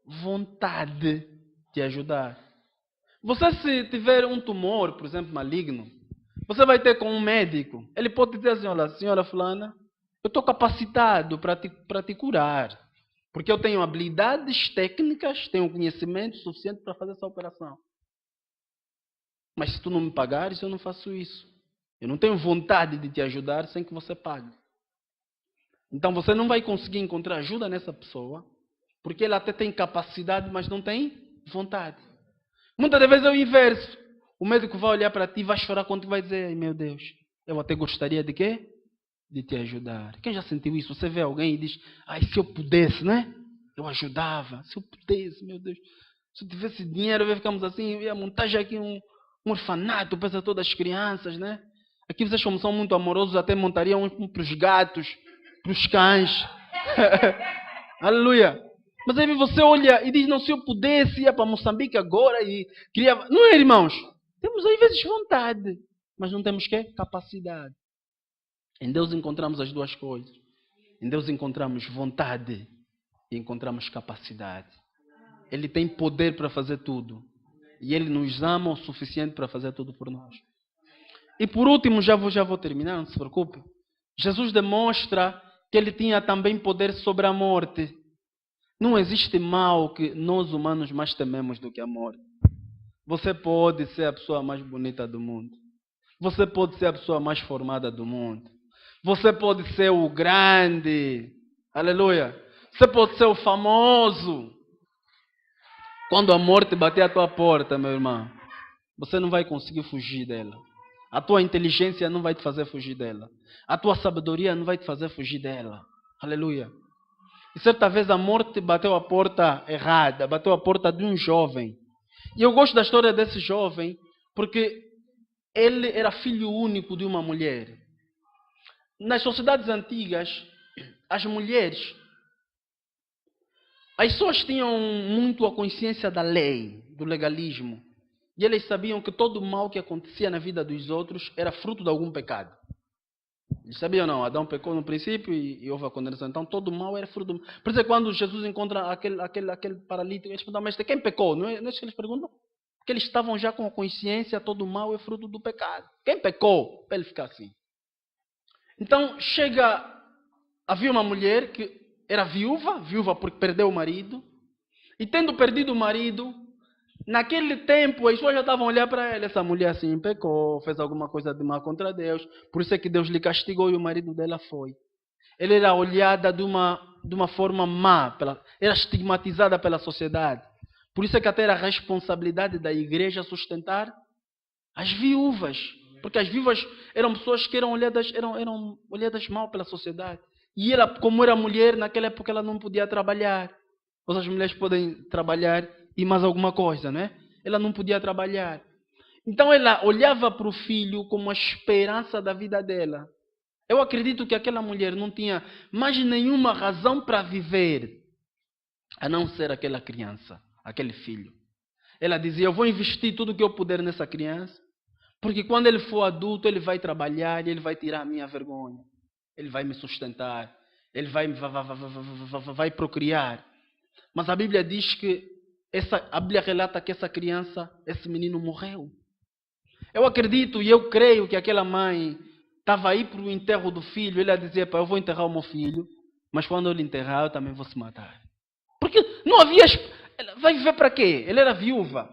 vontade de ajudar. Você, se tiver um tumor, por exemplo, maligno, você vai ter com um médico. Ele pode dizer assim, olha, senhora fulana, eu estou capacitado para te curar. Porque eu tenho habilidades técnicas, tenho conhecimento suficiente para fazer essa operação. Mas se tu não me pagares, eu não faço isso. Eu não tenho vontade de te ajudar sem que você pague. Então você não vai conseguir encontrar ajuda nessa pessoa, porque ela até tem capacidade, mas não tem vontade. Muitas das vezes é o inverso. O médico vai olhar para ti e vai chorar quando vai dizer, ai meu Deus, eu até gostaria de quê? De te ajudar. Quem já sentiu isso? Você vê alguém e diz, ai, se eu pudesse, né? Eu ajudava. Se eu pudesse, meu Deus. Se eu tivesse dinheiro, ficamos assim, eu ia montar já aqui um orfanato para todas as crianças, né? Aqui vocês, como são muito amorosos, até montariam um para os gatos, para os cães. Aleluia. Mas aí você olha e diz, não, se eu pudesse, ia para Moçambique agora e criava. Não é, irmãos? Temos às vezes vontade, mas não temos que capacidade. Em Deus encontramos as duas coisas. Em Deus encontramos vontade e encontramos capacidade. Ele tem poder para fazer tudo. E Ele nos ama o suficiente para fazer tudo por nós. E por último, já vou terminar, não se preocupe. Jesus demonstra que Ele tinha também poder sobre a morte. Não existe mal que nós humanos mais tememos do que a morte. Você pode ser a pessoa mais bonita do mundo. Você pode ser a pessoa mais formada do mundo. Você pode ser o grande. Aleluia. Você pode ser o famoso. Quando a morte bater à tua porta, meu irmão, você não vai conseguir fugir dela. A tua inteligência não vai te fazer fugir dela. A tua sabedoria não vai te fazer fugir dela. Aleluia. E certa vez a morte bateu a porta errada, bateu a porta de um jovem. E eu gosto da história desse jovem, porque ele era filho único de uma mulher. Nas sociedades antigas, as mulheres, as pessoas tinham muito a consciência da lei, do legalismo. E eles sabiam que todo o mal que acontecia na vida dos outros era fruto de algum pecado. Eles sabiam não, Adão pecou no princípio e houve a condenação. Então todo o mal era fruto do mal. Por isso é quando Jesus encontra aquele paralítico, eles perguntam, mas quem pecou? Não é isso que eles perguntam? Porque eles estavam já com a consciência, todo o mal é fruto do pecado. Quem pecou? Para ele ficar assim. Então havia uma mulher que era viúva porque perdeu o marido. E tendo perdido o marido, naquele tempo, as pessoas já estavam olhando para ela. Essa mulher assim pecou, fez alguma coisa de mal contra Deus. Por isso é que Deus lhe castigou e o marido dela foi. Ela era olhada de uma forma má, era estigmatizada pela sociedade. Por isso é que até era a responsabilidade da igreja sustentar as viúvas. Porque as viúvas eram pessoas que eram olhadas mal pela sociedade. E ela, como era mulher, naquela época ela não podia trabalhar. As mulheres podem trabalhar e mais alguma coisa, né? Ela não podia trabalhar. Então ela olhava para o filho como a esperança da vida dela. Eu acredito que aquela mulher não tinha mais nenhuma razão para viver, a não ser aquela criança, aquele filho. Ela dizia, eu vou investir tudo o que eu puder nessa criança, porque quando ele for adulto, ele vai trabalhar e ele vai tirar a minha vergonha. Ele vai me sustentar, ele vai procriar. Mas a Bíblia diz que a Bíblia relata que essa criança, esse menino morreu. Eu acredito e eu creio que aquela mãe estava aí para o enterro do filho. Ele dizia, eu vou enterrar o meu filho, mas quando eu lhe enterrar, eu também vou se matar. Porque não havia... Vai viver para quê? Ele era viúva,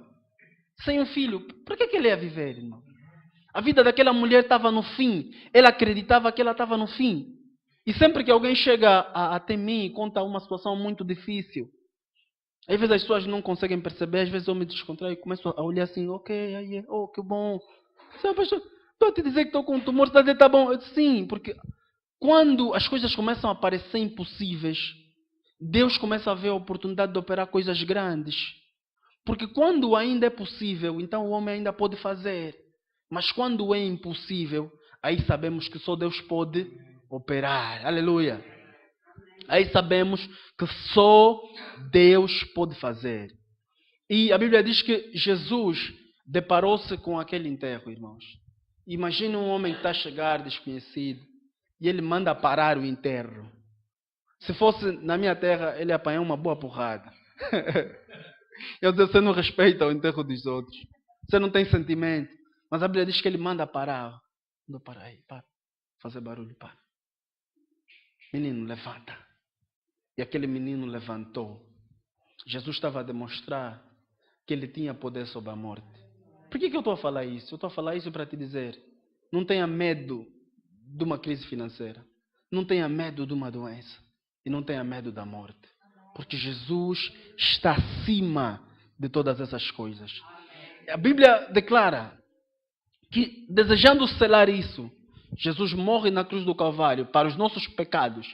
sem um filho. Para que ele ia viver, irmão? A vida daquela mulher estava no fim. Ela acreditava que ela estava no fim. E sempre que alguém chega até mim e conta uma situação muito difícil, às vezes as pessoas não conseguem perceber, às vezes eu me descontraio e começo a olhar assim, ok, aí, oh, que bom. Estou a te dizer que estou com um tumor, você está a dizer que está bom. Eu disse, sim, porque quando as coisas começam a parecer impossíveis, Deus começa a ver a oportunidade de operar coisas grandes. Porque quando ainda é possível, então o homem ainda pode fazer. Mas quando é impossível, aí sabemos que só Deus pode operar. Aleluia. Aí sabemos que só Deus pode fazer. E a Bíblia diz que Jesus deparou-se com aquele enterro, irmãos. Imagina um homem que está a chegar desconhecido e ele manda parar o enterro. Se fosse na minha terra, ele apanhou uma boa porrada. Eu digo, você não respeita o enterro dos outros. Você não tem sentimento. Mas a Bíblia diz que ele manda parar. Manda parar aí, para. Fazer barulho, para. Menino, levanta. E aquele menino levantou. Jesus estava a demonstrar que ele tinha poder sobre a morte. Por que eu estou a falar isso? Eu estou a falar isso para te dizer, não tenha medo de uma crise financeira. Não tenha medo de uma doença. E não tenha medo da morte. Porque Jesus está acima de todas essas coisas. A Bíblia declara que, desejando selar isso, Jesus morre na cruz do Calvário para os nossos pecados.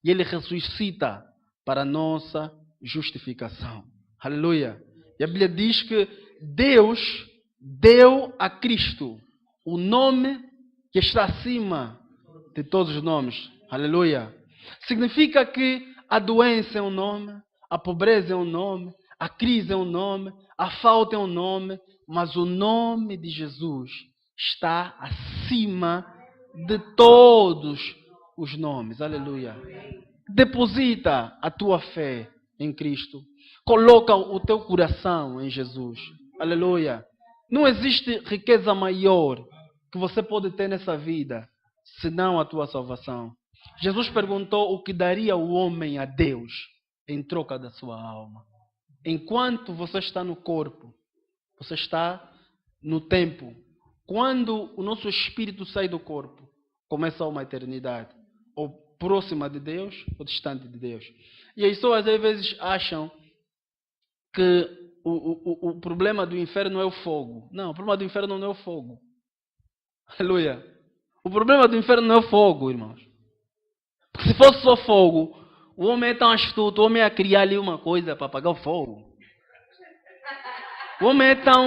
E Ele ressuscita para a nossa justificação. Aleluia. E a Bíblia diz que Deus deu a Cristo o nome que está acima de todos os nomes. Aleluia. Significa que a doença é um nome, a pobreza é um nome, a crise é um nome, a falta é um nome, mas o nome de Jesus está acima de todos os nomes. Aleluia. Deposita a tua fé em Cristo. Coloca o teu coração em Jesus. Aleluia. Não existe riqueza maior que você pode ter nessa vida senão a tua salvação. Jesus perguntou o que daria o homem a Deus em troca da sua alma. Enquanto você está no corpo, você está no tempo. Quando o nosso espírito sai do corpo, começa uma eternidade. Ou próxima de Deus, ou distante de Deus. E as pessoas às vezes acham que o problema do inferno é o fogo. Não, o problema do inferno não é o fogo. Aleluia. O problema do inferno não é o fogo, irmãos. Porque se fosse só fogo, o homem é tão astuto, o homem ia criar ali uma coisa para apagar o fogo. O homem é tão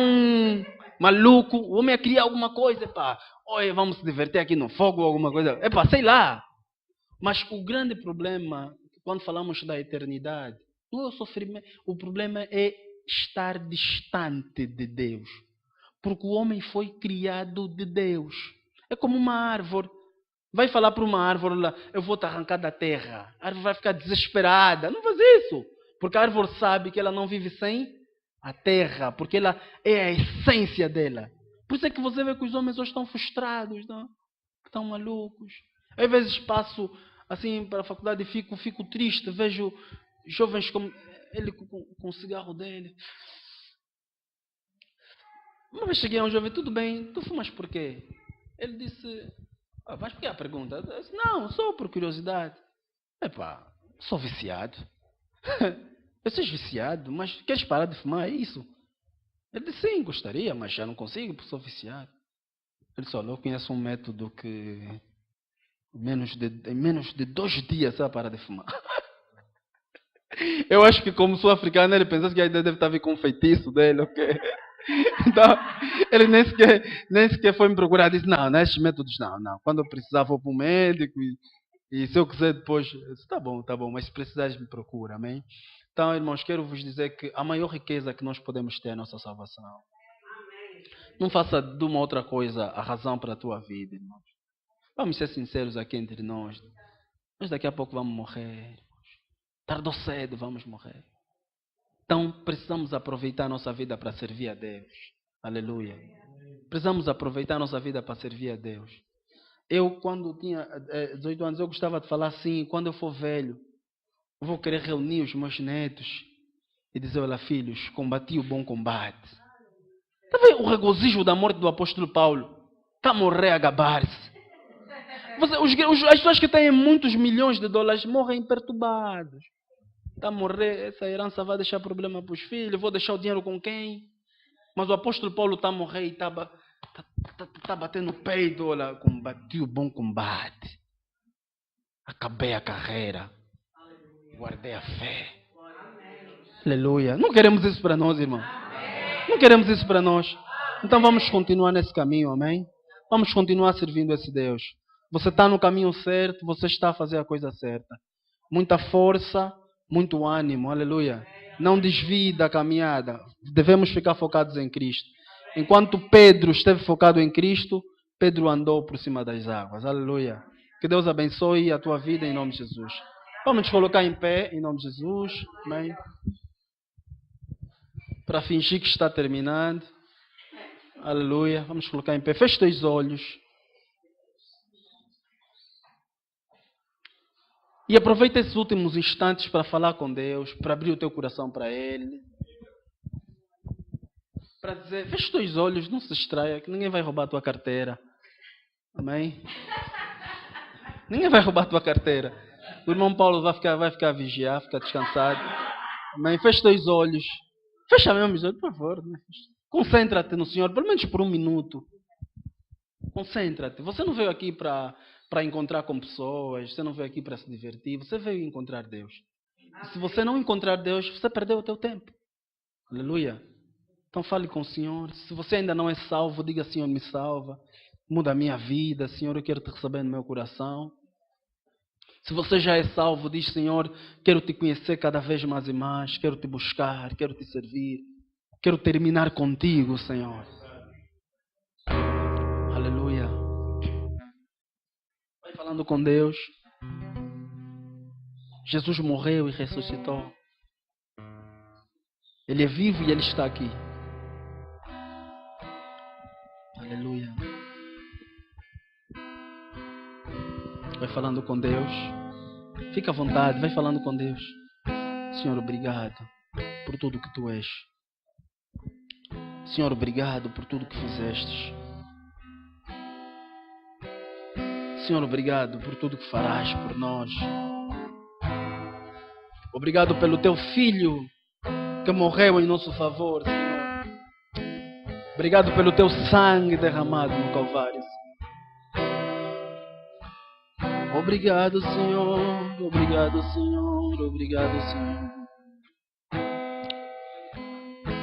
maluco, o homem ia criar alguma coisa, pá. Oi, vamos se divertir aqui no fogo ou alguma coisa. É pá, sei lá. Mas o grande problema, quando falamos da eternidade, não é o sofrimento. O problema é estar distante de Deus. Porque o homem foi criado de Deus. É como uma árvore. Vai falar para uma árvore lá, eu vou te arrancar da terra. A árvore vai ficar desesperada. Não faz isso. Porque a árvore sabe que ela não vive sem a terra. Porque ela é a essência dela. Por isso é que você vê que os homens hoje estão frustrados, não? Estão malucos. Às vezes passo assim para a faculdade e fico triste. Vejo jovens como ele com o cigarro dele. Uma vez cheguei a um jovem, tudo bem, tu fumas por quê? Ele disse, mas por que a pergunta? Eu disse, não, só por curiosidade. Epá, sou viciado. Eu sou viciado, mas queres parar de fumar? É isso? Ele disse, sim, gostaria, mas já não consigo porque sou viciado. Ele disse, olha, eu conheço um método que em menos de 2 dias você vai parar de fumar. Eu acho que como sul-africano ele pensasse que ainda deve estar vindo com um feitiço dele, ok? Então, ele nem sequer foi me procurar. Disse, não, esses métodos não. Quando eu precisar vou para o médico e se eu quiser depois... Eu disse, tá bom, mas se precisares me procura, amém? Então, irmãos, quero vos dizer que a maior riqueza que nós podemos ter é a nossa salvação. Não faça de uma outra coisa a razão para a tua vida, irmãos. Vamos ser sinceros aqui entre nós. Nós daqui a pouco vamos morrer. Tarde ou cedo vamos morrer. Então, precisamos aproveitar a nossa vida para servir a Deus. Aleluia. Precisamos aproveitar a nossa vida para servir a Deus. Eu, quando tinha 18 anos, eu gostava de falar assim, quando eu for velho, eu vou querer reunir os meus netos e dizer, olha filhos, combati o bom combate. Está vendo o regozijo da morte do apóstolo Paulo? Está a morrer a gabar-se. As pessoas que têm muitos milhões de dólares morrem perturbados. Está a morrer, essa herança vai deixar problema para os filhos, vou deixar o dinheiro com quem? Mas o apóstolo Paulo está a morrer e está batendo no peito, olha, combati o bom combate. Acabei a carreira. Guardei a fé. Aleluia. Não queremos isso para nós, irmão. Não queremos isso para nós. Então vamos continuar nesse caminho, amém? Vamos continuar servindo esse Deus. Você está no caminho certo, você está a fazer a coisa certa. Muita força, muito ânimo, aleluia. Não desvie da caminhada. Devemos ficar focados em Cristo. Enquanto Pedro esteve focado em Cristo, Pedro andou por cima das águas, aleluia. Que Deus abençoe a tua vida em nome de Jesus. Vamos nos colocar em pé em nome de Jesus, amém? Para fingir que está terminando, aleluia. Vamos colocar em pé. Feche teus olhos. E aproveita esses últimos instantes para falar com Deus, para abrir o teu coração para Ele. para dizer, fecha os teus olhos, não se distraia, que ninguém vai roubar a tua carteira. Amém? Ninguém vai roubar a tua carteira. O irmão Paulo vai ficar a vigiar, ficar descansado. Amém? Fecha os teus olhos. Fecha mesmo os olhos, por favor. Né? Concentra-te no Senhor, pelo menos por um minuto. Concentra-te. Você não veio aqui para encontrar com pessoas, você não veio aqui para se divertir, você veio encontrar Deus. E se você não encontrar Deus, você perdeu o teu tempo. Aleluia. Então fale com o Senhor. Se você ainda não é salvo, diga, Senhor, me salva. Muda a minha vida. Senhor, eu quero te receber no meu coração. Se você já é salvo, diz, Senhor, quero te conhecer cada vez mais e mais. Quero te buscar, quero te servir. Quero terminar contigo, Senhor. Aleluia. Vai falando com Deus. Jesus morreu e ressuscitou. Ele é vivo e Ele está aqui. Aleluia. Vai falando com Deus. Fica à vontade, vai falando com Deus. Senhor, obrigado por tudo que Tu és. Senhor, obrigado por tudo que fizestes. Senhor, obrigado por tudo que farás por nós. Obrigado pelo Teu Filho que morreu em nosso favor, Senhor. Obrigado pelo Teu sangue derramado no Calvário. Obrigado, Senhor. Obrigado, Senhor. Obrigado, Senhor.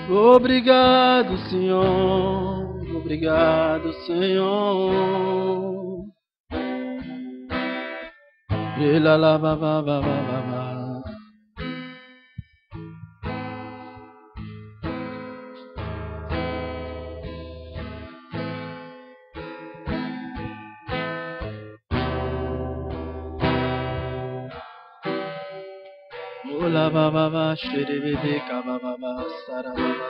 Obrigado, Senhor. Obrigado, Senhor. La la ba ba ba ba ba ba. La ba ba ba shiribide ka ba ba ba sara ba ba.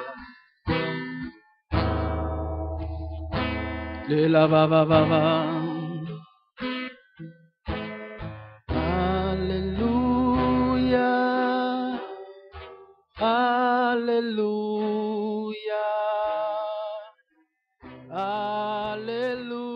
La ba ba ba ba. Aleluia. Aleluia. Aleluia.